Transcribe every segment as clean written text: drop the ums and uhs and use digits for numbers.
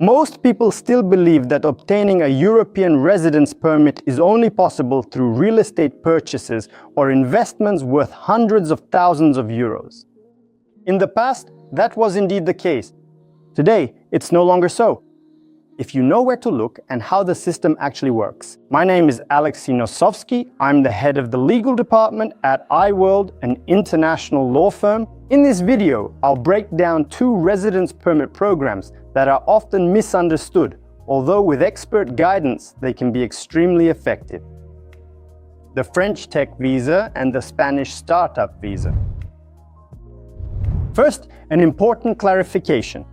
Most people still believe that obtaining a European residence permit is only possible through real estate purchases or investments worth hundreds of thousands of euros. In the past, that was indeed the case. Today, it's no longer so. If you know where to look and how the system actually works. My name is Alexei Nosovsky. I'm the head of the legal department at iWorld, an international law firm. In this video, I'll break down two residence permit programs that are often misunderstood, although with expert guidance, they can be extremely effective. The French Tech Visa and the Spanish Startup Visa. First, an important clarification.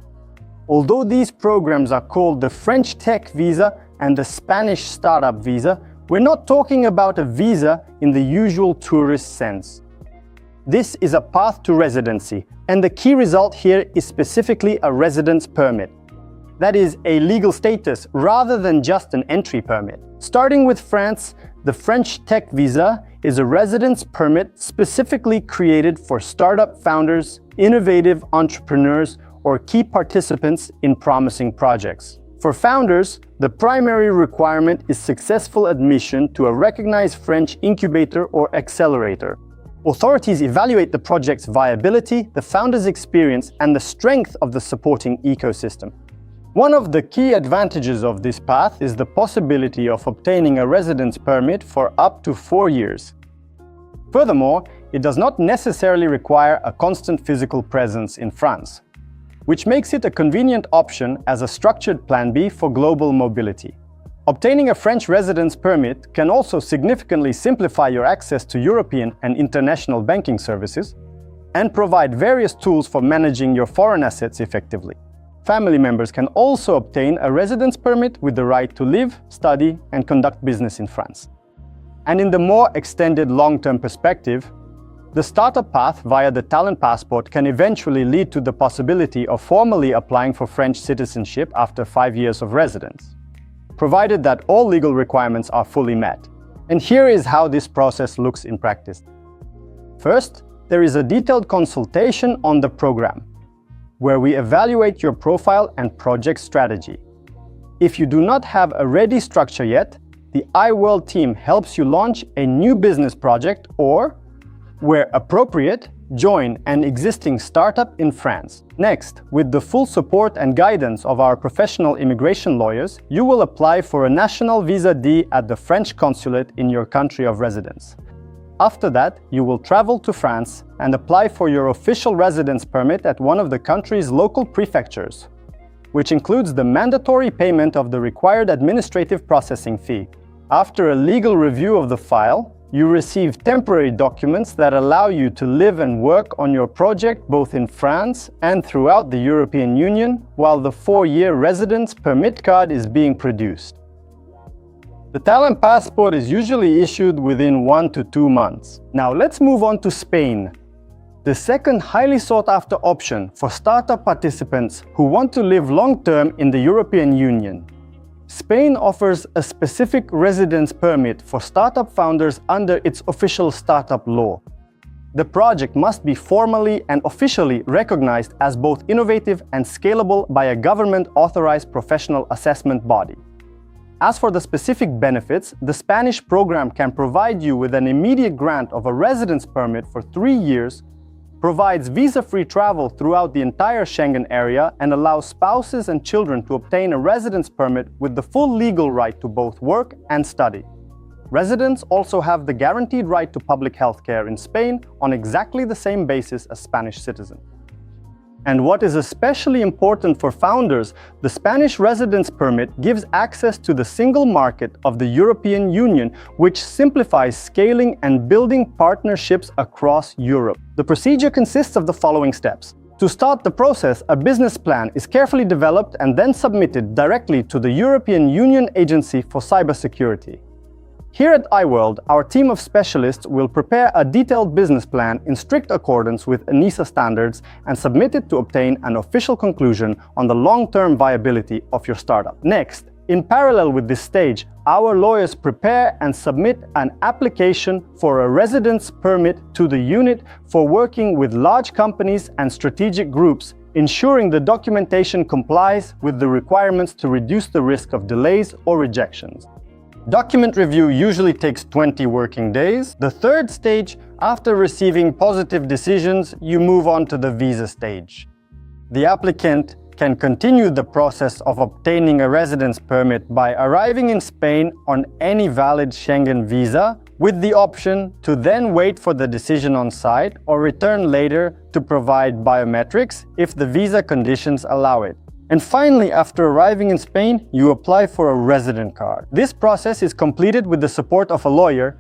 Although these programs are called the French Tech Visa and the Spanish Startup Visa, we're not talking about a visa in the usual tourist sense. This is a path to residency, and the key result here is specifically a residence permit. That is, a legal status rather than just an entry permit. Starting with France, the French Tech Visa is a residence permit specifically created for startup founders, innovative entrepreneurs, or key participants in promising projects. For founders, the primary requirement is successful admission to a recognized French incubator or accelerator. Authorities evaluate the project's viability, the founder's experience, and the strength of the supporting ecosystem. One of the key advantages of this path is the possibility of obtaining a residence permit for up to 4 years. Furthermore, it does not necessarily require a constant physical presence in France, which makes it a convenient option as a structured plan B for global mobility. Obtaining a French residence permit can also significantly simplify your access to European and international banking services and provide various tools for managing your foreign assets effectively. Family members can also obtain a residence permit with the right to live, study, and conduct business in France. And in the more extended long-term perspective, the startup path via the talent passport can eventually lead to the possibility of formally applying for French citizenship after 5 years of residence, provided that all legal requirements are fully met. And here is how this process looks in practice. First, there is a detailed consultation on the program, where we evaluate your profile and project strategy. If you do not have a ready structure yet, the iWorld team helps you launch a new business project or, where appropriate, join an existing startup in France. Next, with the full support and guidance of our professional immigration lawyers, you will apply for a national Visa D at the French consulate in your country of residence. After that, you will travel to France and apply for your official residence permit at one of the country's local prefectures, which includes the mandatory payment of the required administrative processing fee. After a legal review of the file, you receive temporary documents that allow you to live and work on your project both in France and throughout the European Union, while the 4-year residence permit card is being produced. The talent passport is usually issued within 1 to 2 months. Now let's move on to Spain, the second highly sought-after option for startup participants who want to live long-term in the European Union. Spain offers a specific residence permit for startup founders under its official startup law. The project must be formally and officially recognized as both innovative and scalable by a government-authorized professional assessment body. As for the specific benefits, the Spanish program can provide you with an immediate grant of a residence permit for 3 years, provides visa-free travel throughout the entire Schengen area, and allows spouses and children to obtain a residence permit with the full legal right to both work and study. Residents also have the guaranteed right to public health care in Spain on exactly the same basis as Spanish citizens. And what is especially important for founders, the Spanish residence permit gives access to the single market of the European Union, which simplifies scaling and building partnerships across Europe. The procedure consists of the following steps. To start the process, a business plan is carefully developed and then submitted directly to the European Union Agency for Cybersecurity. Here at iWorld, our team of specialists will prepare a detailed business plan in strict accordance with ENISA standards and submit it to obtain an official conclusion on the long-term viability of your startup. Next, in parallel with this stage, our lawyers prepare and submit an application for a residence permit to the unit for working with large companies and strategic groups ensuring the documentation complies with the requirements to reduce the risk of delays or rejections. Document review usually takes 20 working days. The third stage, after receiving positive decisions, you move on to the visa stage. The applicant can continue the process of obtaining a residence permit by arriving in Spain on any valid Schengen visa, with the option to then wait for the decision on site or return later to provide biometrics if the visa conditions allow it. And finally, after arriving in Spain, you apply for a resident card. This process is completed with the support of a lawyer,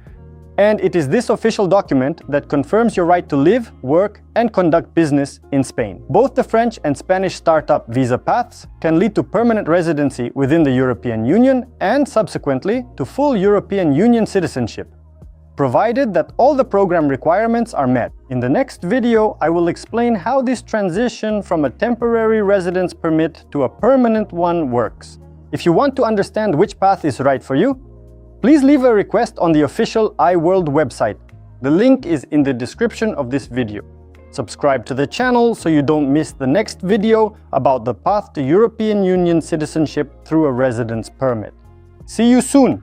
and it is this official document that confirms your right to live, work, and conduct business in Spain. Both the French and Spanish startup visa paths can lead to permanent residency within the European Union and subsequently to full European Union citizenship, provided that all the program requirements are met. In the next video, I will explain how this transition from a temporary residence permit to a permanent one works. If you want to understand which path is right for you, please leave a request on the official iWorld website. The link is in the description of this video. Subscribe to the channel so you don't miss the next video about the path to European Union citizenship through a residence permit. See you soon!